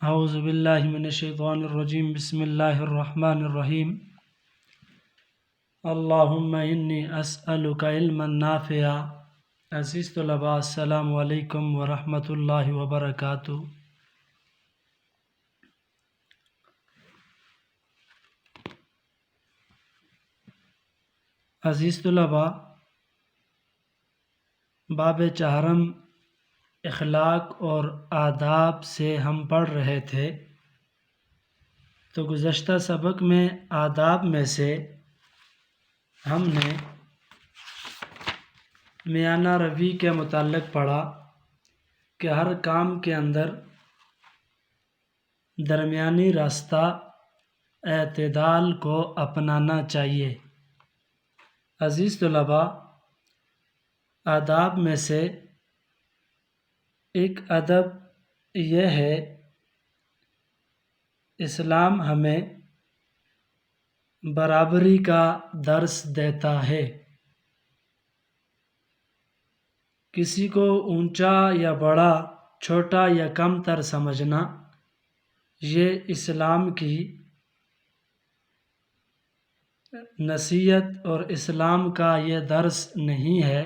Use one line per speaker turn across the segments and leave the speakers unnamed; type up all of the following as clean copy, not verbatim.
اعوذ باللہ من الشیطان الرجیم بسم اللہ الرحمن الرحیم اللہم انی اسألک علما نافعا۔ عزیز طلباء، السلام علیکم ورحمۃ اللہ وبرکاتہ۔ عزیز طلباء، باب چہارم اخلاق اور آداب سے ہم پڑھ رہے تھے، تو گزشتہ سبق میں آداب میں سے ہم نے میانہ روی کے متعلق پڑھا کہ ہر کام کے اندر درمیانی راستہ اعتدال کو اپنانا چاہیے۔ عزیز طلباء، آداب میں سے ایک ادب یہ ہے، اسلام ہمیں برابری کا درس دیتا ہے۔ کسی کو اونچا یا بڑا، چھوٹا یا کم تر سمجھنا یہ اسلام کی نصیحت اور اسلام کا یہ درس نہیں ہے،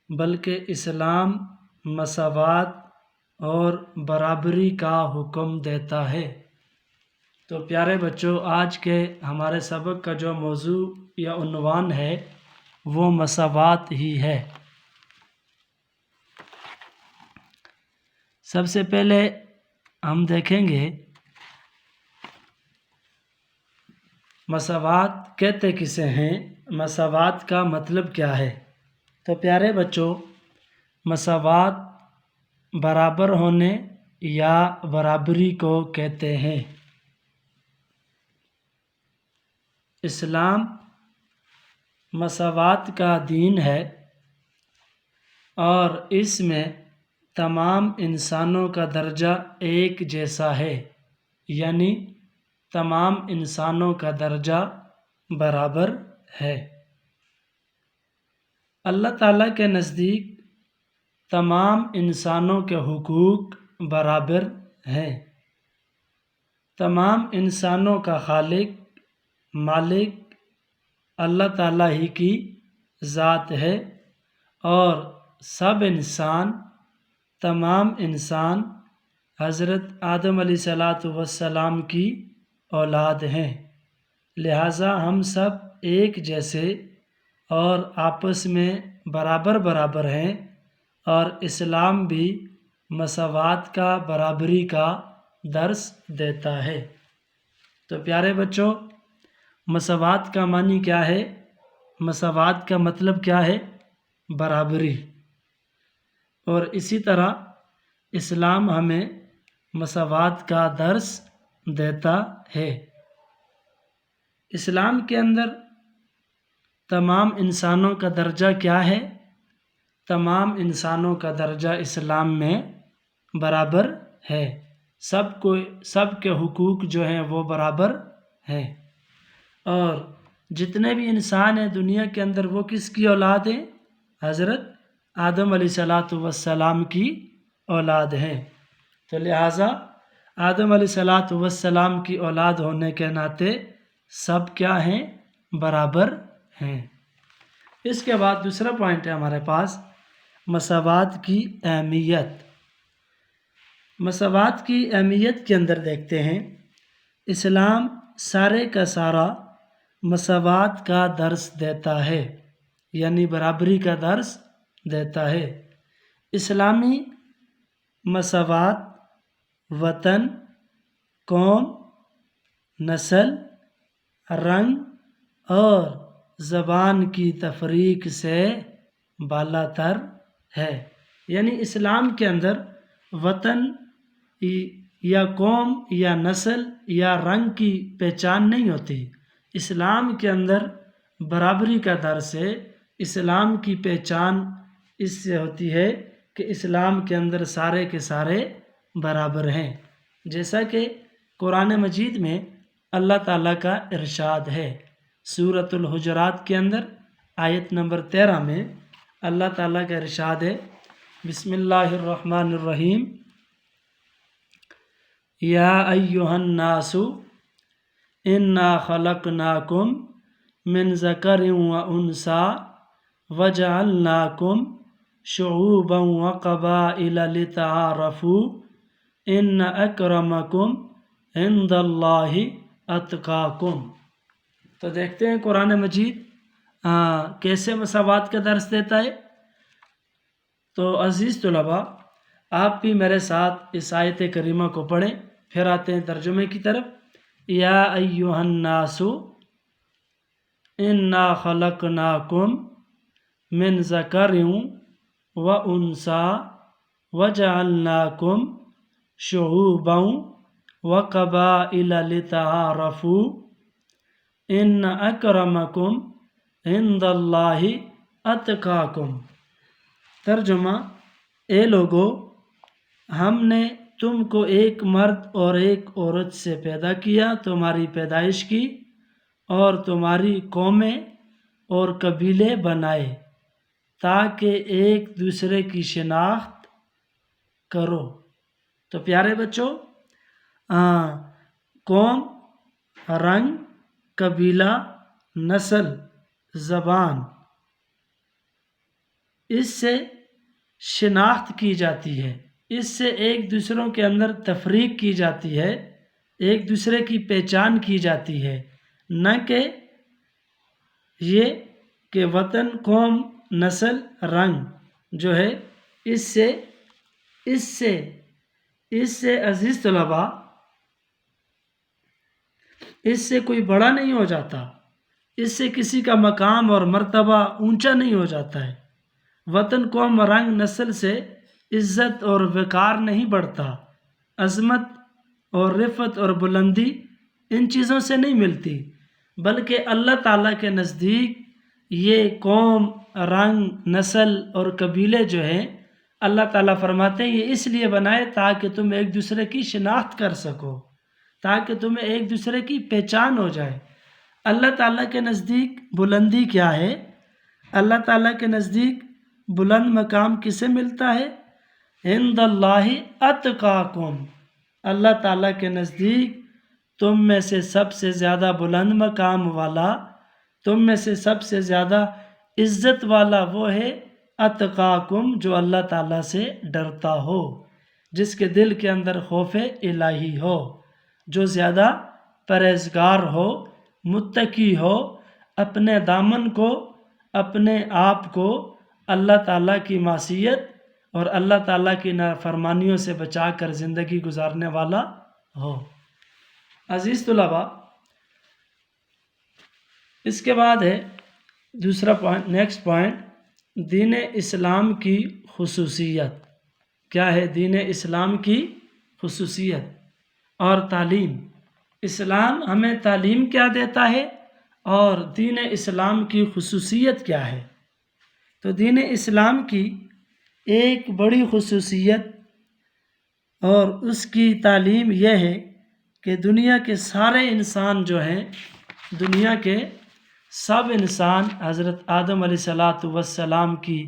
بلکہ اسلام مساوات اور برابری کا حکم دیتا ہے۔ تو پیارے بچوں، آج کے ہمارے سبق کا جو موضوع یا عنوان ہے وہ مساوات ہی ہے۔ سب سے پہلے ہم دیکھیں گے مساوات کہتے کسے ہیں، مساوات کا مطلب کیا ہے۔ تو پیارے بچوں، مساوات برابر ہونے یا برابری کو کہتے ہیں۔ اسلام مساوات کا دین ہے اور اس میں تمام انسانوں کا درجہ ایک جیسا ہے، یعنی تمام انسانوں کا درجہ برابر ہے۔ اللہ تعالیٰ کے نزدیک تمام انسانوں کے حقوق برابر ہیں۔ تمام انسانوں کا خالق، مالک اللہ تعالیٰ ہی کی ذات ہے اور سب انسان، تمام انسان حضرت آدم علیہ السلام کی اولاد ہیں، لہٰذا ہم سب ایک جیسے اور آپس میں برابر ہیں، اور اسلام بھی مساوات کا، برابری کا درس دیتا ہے۔ تو پیارے بچوں، مساوات کا معنی کیا ہے؟ مساوات کا مطلب کیا ہے؟ برابری۔ اور اسی طرح اسلام ہمیں مساوات کا درس دیتا ہے۔ اسلام کے اندر تمام انسانوں کا درجہ کیا ہے؟ تمام انسانوں کا درجہ اسلام میں برابر ہے۔ سب کے حقوق جو ہیں وہ برابر ہیں، اور جتنے بھی انسان ہیں دنیا کے اندر وہ کس کی اولاد ہیں؟ حضرت آدم علیہ السلام کی اولاد ہیں۔ تو لہٰذا آدم علیہ السلام کی اولاد ہونے کے ناطے سب کیا ہیں؟ برابر ہیں۔ اس کے بعد دوسرا پوائنٹ ہے ہمارے پاس، مساوات کی اہمیت۔ مساوات کی اہمیت کے اندر دیکھتے ہیں، اسلام سارے کا سارا مساوات کا درس دیتا ہے، یعنی برابری کا درس دیتا ہے۔ اسلامی مساوات وطن، قوم، نسل، رنگ اور زبان کی تفریق سے بالا تر ہے۔ یعنی اسلام کے اندر وطن یا قوم یا نسل یا رنگ کی پہچان نہیں ہوتی۔ اسلام کے اندر برابری کا درس ہے۔ اسلام کی پہچان اس سے ہوتی ہے کہ اسلام کے اندر سارے کے سارے برابر ہیں، جیسا کہ قرآن مجید میں اللہ تعالیٰ کا ارشاد ہے۔ سورۃ الحجرات کے اندر آیت نمبر 13 میں اللہ تعالیٰ کا ارشاد ہے، بسم اللہ الرحمن الرحیم، یا ایہا الناس انا خلقناکم من ذکر و انثی وجعلناکم شعوبا وقبائل لتعارفوا ان اکرمکم عند اللہ اتقاکم۔ تو دیکھتے ہیں قرآن مجید کیسے مساوات کا درس دیتا ہے۔ تو عزیز طلباء، آپ بھی میرے ساتھ اس آیت کریمہ کو پڑھیں، پھر آتے ہیں ترجمے کی طرف۔ یا ایہا الناس انا خلقناکم من ذکر و انثی وجعلناکم شعوبا وقبائل لتعارفوا ان اکرمکم عند اللہ اتقاکم۔ ترجمہ: اے لوگو، ہم نے تم کو ایک مرد اور ایک عورت سے پیدا کیا، تمہاری پیدائش کی، اور تمہاری قومیں اور قبیلے بنائے تاکہ ایک دوسرے کی شناخت کرو۔ تو پیارے بچوں، قوم، رنگ، قبیلہ، نسل، زبان، اس سے شناخت کی جاتی ہے، اس سے ایک دوسروں کے اندر تفریق کی جاتی ہے، ایک دوسرے کی پہچان کی جاتی ہے، نہ کہ یہ کہ وطن، قوم، نسل، رنگ جو ہے اس سے عزیز طلباء، اس سے کوئی بڑا نہیں ہو جاتا، اس سے کسی کا مقام اور مرتبہ اونچا نہیں ہو جاتا ہے۔ وطن، قوم، رنگ، نسل سے عزت اور وقار نہیں بڑھتا، عظمت اور رفعت اور بلندی ان چیزوں سے نہیں ملتی، بلکہ اللہ تعالیٰ کے نزدیک یہ قوم، رنگ، نسل اور قبیلے جو ہیں، اللہ تعالیٰ فرماتے ہیں یہ اس لیے بنائے تاکہ تم ایک دوسرے کی شناخت کر سکو، تاکہ تمہیں ایک دوسرے کی پہچان ہو جائے۔ اللہ تعالیٰ کے نزدیک بلندی کیا ہے؟ اللہ تعالیٰ کے نزدیک بلند مقام کسے ملتا ہے؟ عند اللہ اتقاکم، اللہ تعالیٰ کے نزدیک تم میں سے سب سے زیادہ بلند مقام والا، تم میں سے سب سے زیادہ عزت والا وہ ہے اتقاکم، جو اللہ تعالیٰ سے ڈرتا ہو، جس کے دل کے اندر خوف الہی ہو، جو زیادہ پرہیزگار ہو، متقی ہو، اپنے دامن کو، اپنے آپ کو اللہ تعالیٰ کی معصیت اور اللہ تعالیٰ کی نافرمانیوں سے بچا کر زندگی گزارنے والا ہو۔ عزیز طلباء، اس کے بعد ہے دوسرا پوائنٹ، نیکسٹ پوائنٹ، دین اسلام کی خصوصیت۔ کیا ہے دین اسلام کی خصوصیت اور تعلیم؟ اسلام ہمیں تعلیم کیا دیتا ہے اور دین اسلام کی خصوصیت کیا ہے؟ تو دین اسلام کی ایک بڑی خصوصیت اور اس کی تعلیم یہ ہے کہ دنیا کے سارے انسان جو ہیں، دنیا کے سب انسان حضرت آدم علیہ السلام کی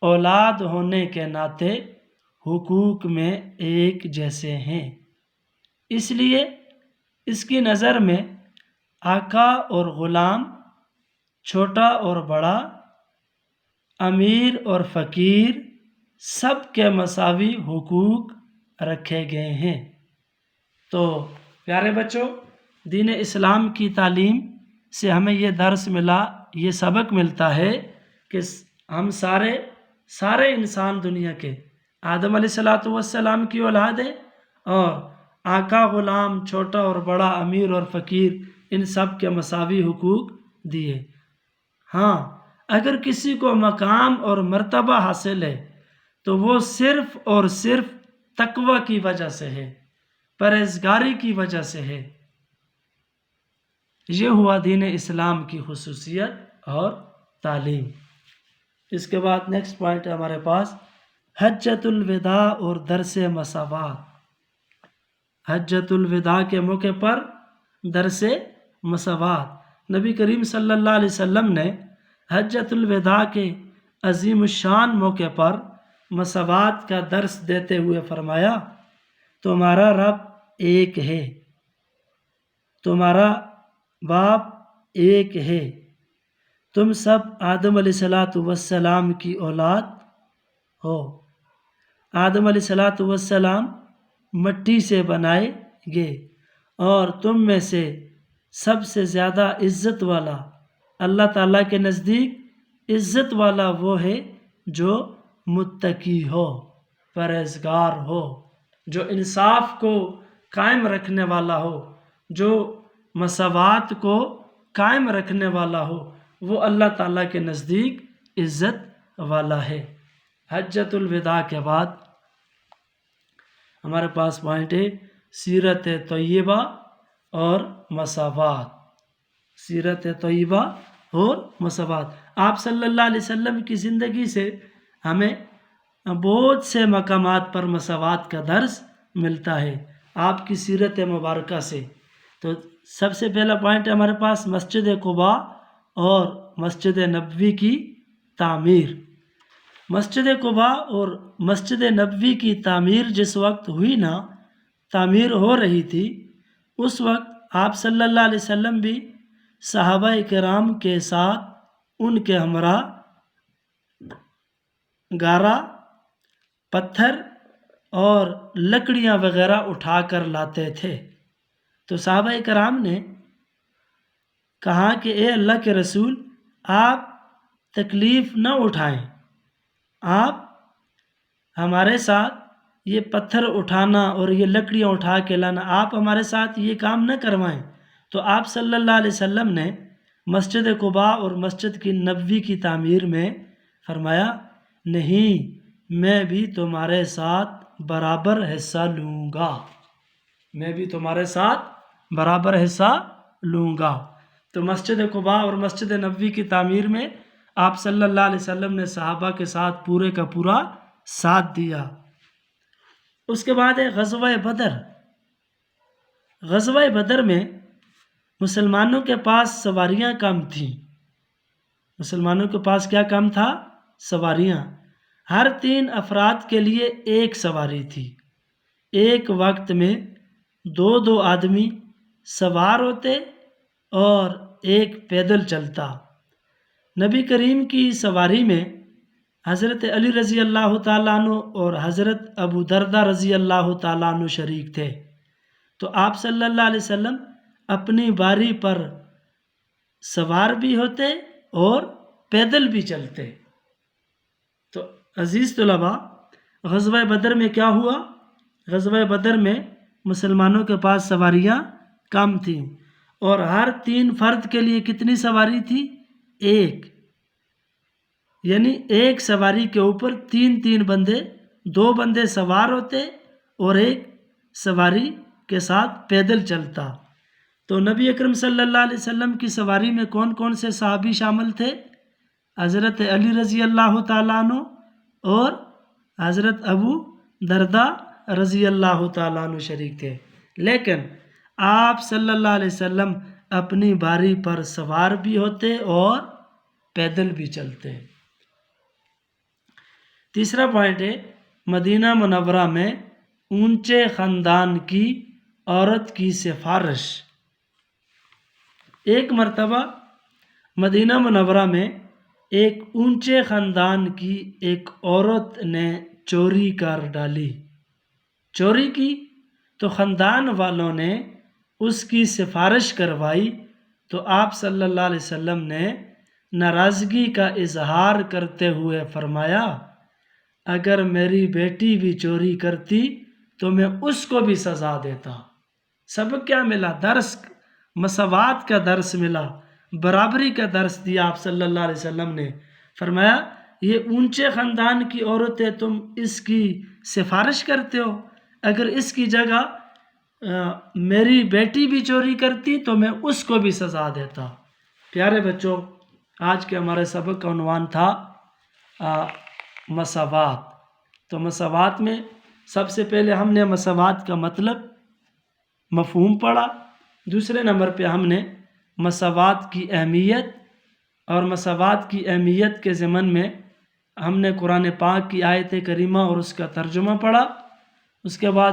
اولاد ہونے کے ناطے حقوق میں ایک جیسے ہیں۔ اس لیے اس کی نظر میں آقا اور غلام، چھوٹا اور بڑا، امیر اور فقیر، سب کے مساوی حقوق رکھے گئے ہیں۔ تو پیارے بچوں، دین اسلام کی تعلیم سے ہمیں یہ درس ملا، یہ سبق ملتا ہے کہ ہم سارے انسان دنیا کے آدم علیہ السلام کی اولاد ہیں، اور آقا، غلام، چھوٹا اور بڑا، امیر اور فقیر، ان سب کے مساوی حقوق دیے۔ ہاں، اگر کسی کو مقام اور مرتبہ حاصل ہے تو وہ صرف اور صرف تقوی کی وجہ سے ہے، پرہیزگاری کی وجہ سے ہے۔ یہ ہوا دین اسلام کی خصوصیت اور تعلیم۔ اس کے بعد نیکسٹ پوائنٹ ہے ہمارے پاس حجۃ الوداع اور درس مساوات۔ حجۃ الوداع کے موقع پر درس مساوات، نبی کریم صلی اللہ علیہ وسلم نے حجۃ الوداع کے عظیم الشان موقع پر مساوات کا درس دیتے ہوئے فرمایا، تمہارا رب ایک ہے، تمہارا باپ ایک ہے، تم سب آدم علیہ السلام کی اولاد ہو۔ آدم علیہ السلام مٹی سے بنائے گئے اور تم میں سے سب سے زیادہ عزت والا اللہ تعالیٰ کے نزدیک عزت والا وہ ہے جو متقی ہو، پرہیزگار ہو، جو انصاف کو قائم رکھنے والا ہو، جو مساوات کو قائم رکھنے والا ہو، وہ اللہ تعالیٰ کے نزدیک عزت والا ہے۔ حجۃ الوداع کے بعد ہمارے پاس پوائنٹ ہے سیرت طیبہ اور مساوات۔ سیرت طیبہ اور مساوات، آپ صلی اللہ علیہ وسلم کی زندگی سے ہمیں بہت سے مقامات پر مساوات کا درس ملتا ہے آپ کی سیرت مبارکہ سے۔ تو سب سے پہلا پوائنٹ ہے ہمارے پاس مسجد قباء اور مسجد نبوی کی تعمیر۔ مسجد قباء اور مسجد نبوی کی تعمیر جس وقت ہوئی نا، تعمیر ہو رہی تھی، اس وقت آپ صلی اللہ علیہ وسلم بھی صحابہ کرام کے ساتھ ان کے ہمراہ گارا، پتھر اور لکڑیاں وغیرہ اٹھا کر لاتے تھے۔ تو صحابہ کرام نے کہا کہ اے اللہ کے رسول، آپ تکلیف نہ اٹھائیں، آپ ہمارے ساتھ یہ پتھر اٹھانا اور یہ لکڑیاں اٹھا کے لانا، آپ ہمارے ساتھ یہ کام نہ کروائیں۔ تو آپ صلی اللہ علیہ وسلم نے مسجد قباء اور مسجد کی نبوی کی تعمیر میں فرمایا، نہیں، میں بھی تمہارے ساتھ برابر حصہ لوں گا، میں بھی تمہارے ساتھ برابر حصہ لوں گا۔ تو مسجد قباء اور مسجد نبوی کی تعمیر میں آپ صلی اللہ علیہ وسلم نے صحابہ کے ساتھ پورے کا پورا ساتھ دیا۔ اس کے بعد ہے غزوہ بدر۔ غزوہ بدر میں مسلمانوں کے پاس سواریاں کم تھیں۔ مسلمانوں کے پاس کیا کم تھا؟ سواریاں۔ ہر 3 افراد کے لیے ایک سواری تھی۔ ایک وقت میں 2 آدمی سوار ہوتے اور ایک پیدل چلتا۔ نبی کریم کی سواری میں حضرت علی رضی اللہ تعالیٰ عنہ اور حضرت ابو دردہ رضی اللہ تعالیٰ عنہ شریک تھے۔ تو آپ صلی اللہ علیہ وسلم اپنی باری پر سوار بھی ہوتے اور پیدل بھی چلتے۔ تو عزیز طلباء، غزوہ بدر میں کیا ہوا؟ غزوہ بدر میں مسلمانوں کے پاس سواریاں کم تھیں اور ہر 3 فرد کے لیے کتنی سواری تھی؟ ایک، یعنی ایک سواری کے اوپر 3 بندے، 2 بندے سوار ہوتے اور ایک سواری کے ساتھ پیدل چلتا۔ تو نبی اکرم صلی اللہ علیہ وسلم کی سواری میں کون کون سے صحابی شامل تھے؟ حضرت علی رضی اللہ تعالیٰ عنہ اور حضرت ابو دردہ رضی اللہ تعالیٰ عنہ شریک تھے۔ لیکن آپ صلی اللہ علیہ وسلم اپنی باری پر سوار بھی ہوتے اور پیدل بھی چلتے۔ تیسرا پوائنٹ ہے مدینہ منورہ میں اونچے خاندان کی عورت کی سفارش۔ ایک مرتبہ مدینہ منورہ میں ایک اونچے خاندان کی ایک عورت نے چوری کر ڈالی۔ چوری کی تو خاندان والوں نے اس کی سفارش کروائی، تو آپ صلی اللہ علیہ وسلم نے ناراضگی کا اظہار کرتے ہوئے فرمایا، اگر میری بیٹی بھی چوری کرتی تو میں اس کو بھی سزا دیتا۔ سبق کیا ملا؟ درس، مساوات کا درس ملا، برابری کا درس دیا آپ صلی اللہ علیہ وسلم نے۔ فرمایا یہ اونچے خاندان کی عورت ہے، تم اس کی سفارش کرتے ہو، اگر اس کی جگہ میری بیٹی بھی چوری کرتی تو میں اس کو بھی سزا دیتا۔ پیارے بچوں، آج کے ہمارے سبق کا عنوان تھا مساوات۔ تو مساوات میں سب سے پہلے ہم نے مساوات کا مطلب، مفہوم پڑھا۔ دوسرے نمبر پہ ہم نے مساوات کی اہمیت اور مساوات کی اہمیت کے ضمن میں ہم نے قرآن پاک کی آیت کریمہ اور اس کا ترجمہ پڑھا۔ اس کے بعد